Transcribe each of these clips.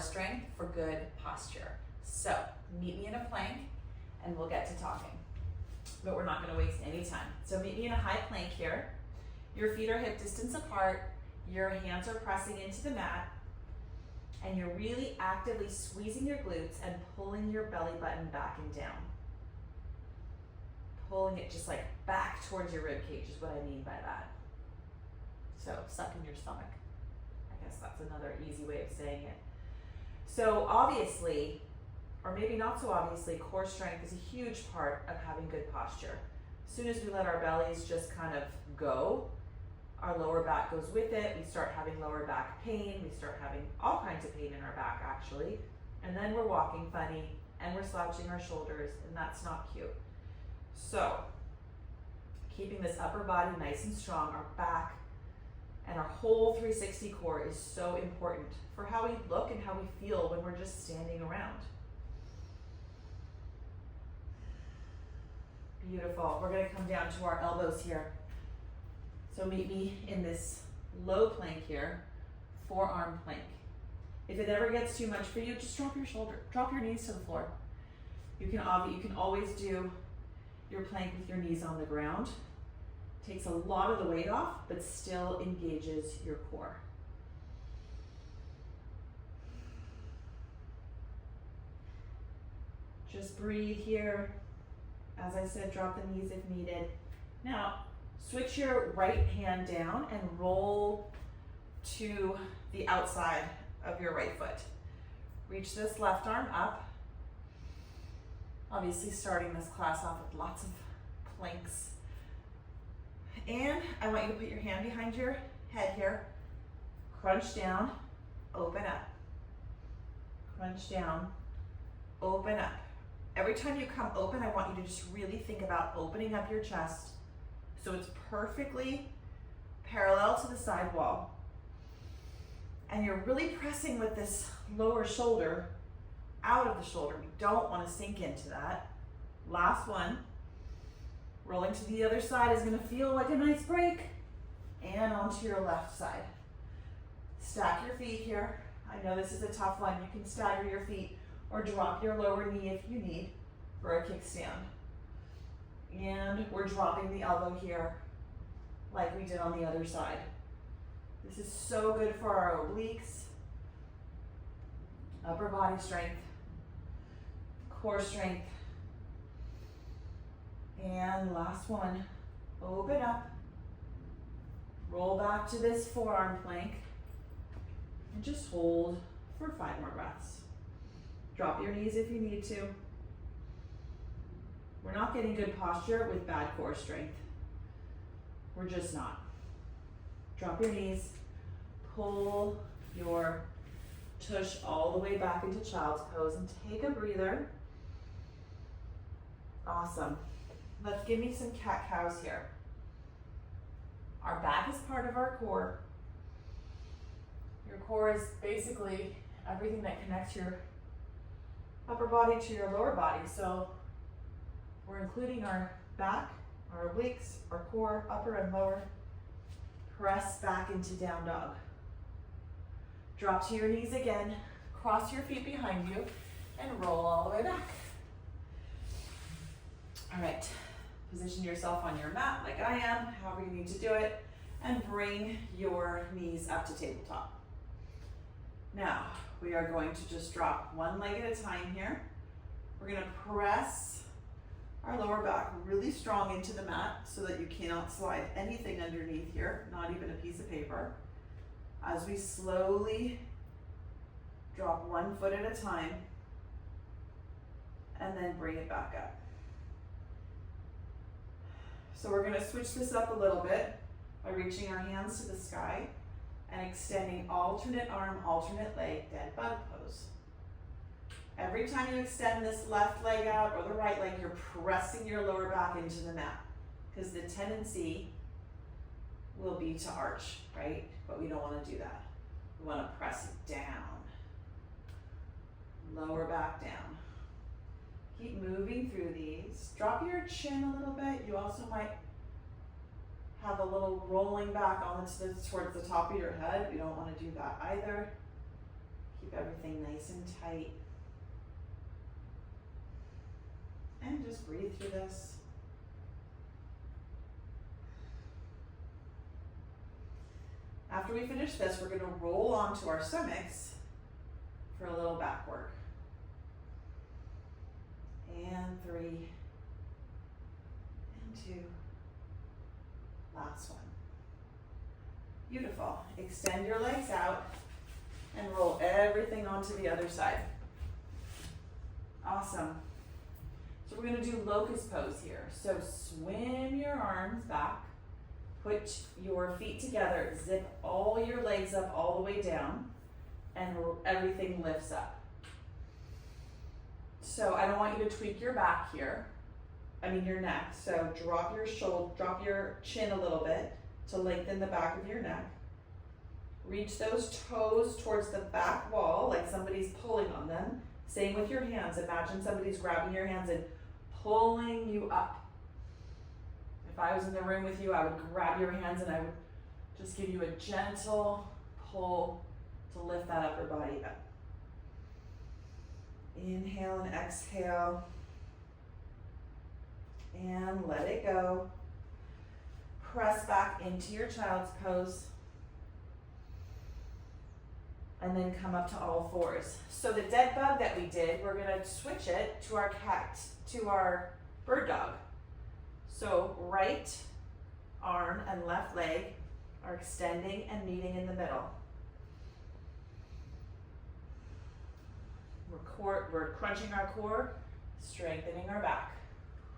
strength for good posture. So meet me in a plank and we'll get to talking. But we're not gonna waste any time. So meet me in a high plank here. Your feet are hip distance apart. Your hands are pressing into the mat. And you're really actively squeezing your glutes and pulling your belly button back and down. Pulling it just like back towards your rib cage is what I mean by that. So suck in your stomach. I guess that's another easy way of saying it. So obviously, or maybe not so obviously, core strength is a huge part of having good posture. As soon as we let our bellies just kind of go, our lower back goes with it. We start having lower back pain. We start having all kinds of pain in our back actually. And then we're walking funny and we're slouching our shoulders, and that's not cute. So keeping this upper body nice and strong, our back and our whole 360 core is so important for how we look and how we feel when we're just standing around. Beautiful. We're going to come down to our elbows here. So meet me in this low plank here, forearm plank. If it ever gets too much for you, just drop your knees to the floor. You can always do your plank with your knees on the ground. Takes a lot of the weight off, but still engages your core. Just breathe here. As I said, drop the knees if needed. Now, switch your right hand down and roll to the outside of your right foot. Reach this left arm up. Obviously starting this class off with lots of planks. And I want you to put your hand behind your head here. Crunch down, open up. Crunch down, open up. Every time you come open, I want you to just really think about opening up your chest so it's perfectly parallel to the side wall. And you're really pressing with this lower shoulder out of the shoulder. We don't want to sink into that. Last one. Rolling to the other side is going to feel like a nice break. And onto your left side. Stack your feet here. I know this is a tough one. You can stagger your feet or drop your lower knee if you need for a kickstand. And we're dropping the elbow here like we did on the other side. This is so good for our obliques, upper body strength, core strength. And last one, open up, roll back to this forearm plank, and just hold for 5 more breaths. Drop your knees if you need to. We're not getting good posture with bad core strength. We're just not. Drop your knees, pull your tush all the way back into child's pose and take a breather. Awesome. Let's give me some cat-cows here. Our back is part of our core. Your core is basically everything that connects your upper body to your lower body. So we're including our back, our obliques, our core, upper and lower. Press back into down dog. Drop to your knees again. Cross your feet behind you and roll all the way back. All right. Position yourself on your mat like I am, however you need to do it, and bring your knees up to tabletop. Now, we are going to just drop one leg at a time here. We're going to press our lower back really strong into the mat so that you cannot slide anything underneath here, not even a piece of paper. As we slowly drop one foot at a time and then bring it back up. So we're going to switch this up a little bit by reaching our hands to the sky and extending alternate arm, alternate leg, dead bug pose. Every time you extend this left leg out or the right leg, you're pressing your lower back into the mat because the tendency will be to arch, right? But we don't want to do that. We want to press it down. Lower back down. Keep moving through these. Drop your chin a little bit. You also might have a little rolling back towards the top of your head. We don't want to do that either. Keep everything nice and tight. And just breathe through this. After we finish this, we're going to roll onto our stomachs for a little back work. And 3, and 2, last one. Beautiful. Extend your legs out and roll everything onto the other side. Awesome. So we're going to do locust pose here. So swim your arms back, put your feet together, zip all your legs up all the way down, and everything lifts up. So I don't want you to tweak your back here, your neck. So drop your chin a little bit to lengthen the back of your neck. Reach those toes towards the back wall like somebody's pulling on them. Same with your hands. Imagine somebody's grabbing your hands and pulling you up. If I was in the room with you, I would grab your hands and I would just give you a gentle pull to lift that upper body up. Inhale and exhale. And let it go. Press back into your child's pose. And then come up to all fours. So the dead bug that we did, we're gonna switch it to our bird dog. So right arm and left leg are extending and meeting in the middle. We're crunching our core, strengthening our back.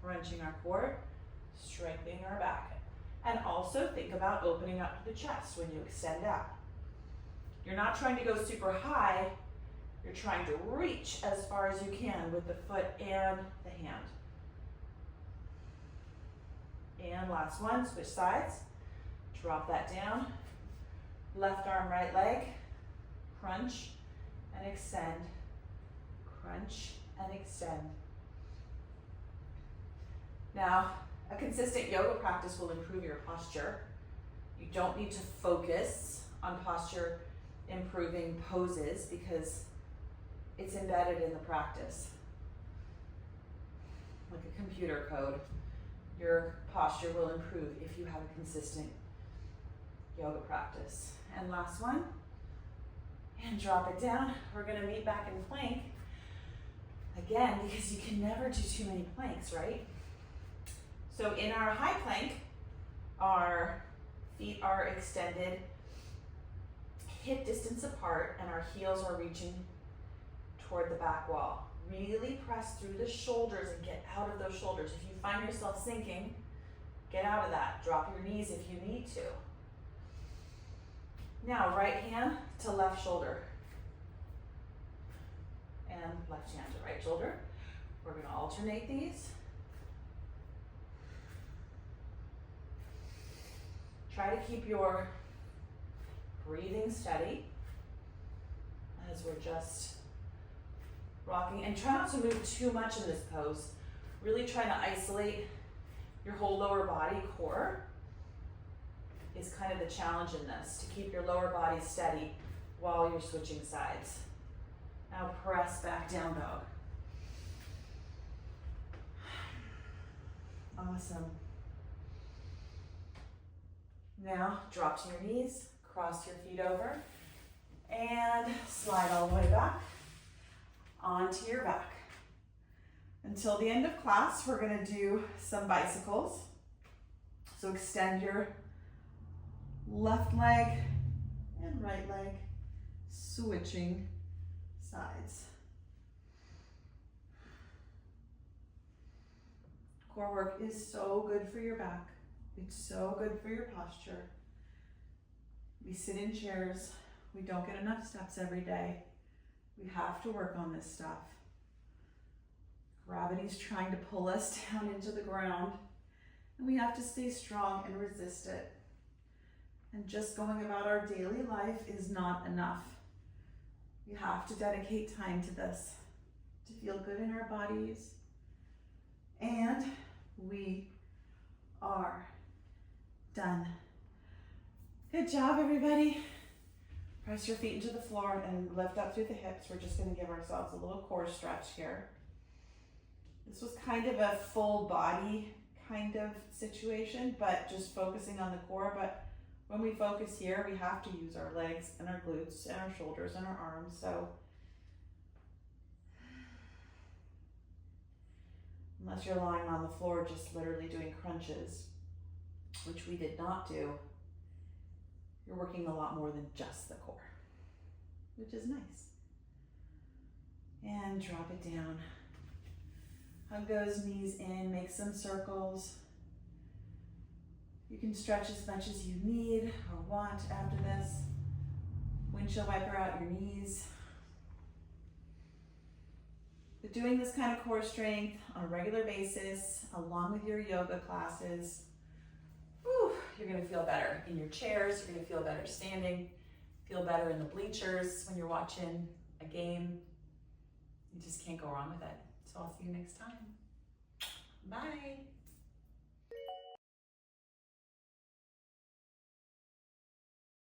Crunching our core, strengthening our back. And also think about opening up the chest when you extend out. You're not trying to go super high, you're trying to reach as far as you can with the foot and the hand. And last one, switch sides. Drop that down. Left arm, right leg. Crunch and extend. Crunch and extend. Now, a consistent yoga practice will improve your posture. You don't need to focus on posture improving poses because it's embedded in the practice. Like a computer code, your posture will improve if you have a consistent yoga practice. And last one, and drop it down. We're gonna meet back in plank. Again, because you can never do too many planks, right? So in our high plank, our feet are extended hip distance apart and our heels are reaching toward the back wall. Really press through the shoulders and get out of those shoulders. If you find yourself sinking, get out of that. Drop your knees if you need to. Now, right hand to left shoulder. And left hand to right shoulder. We're gonna alternate these. Try to keep your breathing steady as we're just rocking. And try not to move too much in this pose. Really trying to isolate your whole lower body. Core is kind of the challenge in this, to keep your lower body steady while you're switching sides. Now press back down dog. Awesome. Now drop to your knees, cross your feet over, and slide all the way back onto your back. Until the end of class, we're gonna do some bicycles. So extend your left leg and right leg, switching sides. Core work is so good for your back. It's so good for your posture. We sit in chairs. We don't get enough steps every day. We have to work on this stuff. Gravity's trying to pull us down into the ground, and we have to stay strong and resist it. And just going about our daily life is not enough. We have to dedicate time to this, to feel good in our bodies. And we are done. Good job, everybody. Press your feet into the floor and lift up through the hips. We're just gonna give ourselves a little core stretch here. This was kind of a full body kind of situation, but just focusing on the core. But when we focus here, we have to use our legs and our glutes and our shoulders and our arms. So unless you're lying on the floor just literally doing crunches, which we did not do, you're working a lot more than just the core, which is nice. And drop it down. Hug those knees in, make some circles. You can stretch as much as you need or want after this. Windshield wiper out your knees. But doing this kind of core strength on a regular basis, along with your yoga classes, you're gonna feel better in your chairs, you're gonna feel better standing, feel better in the bleachers when you're watching a game. You just can't go wrong with it. So I'll see you next time. Bye.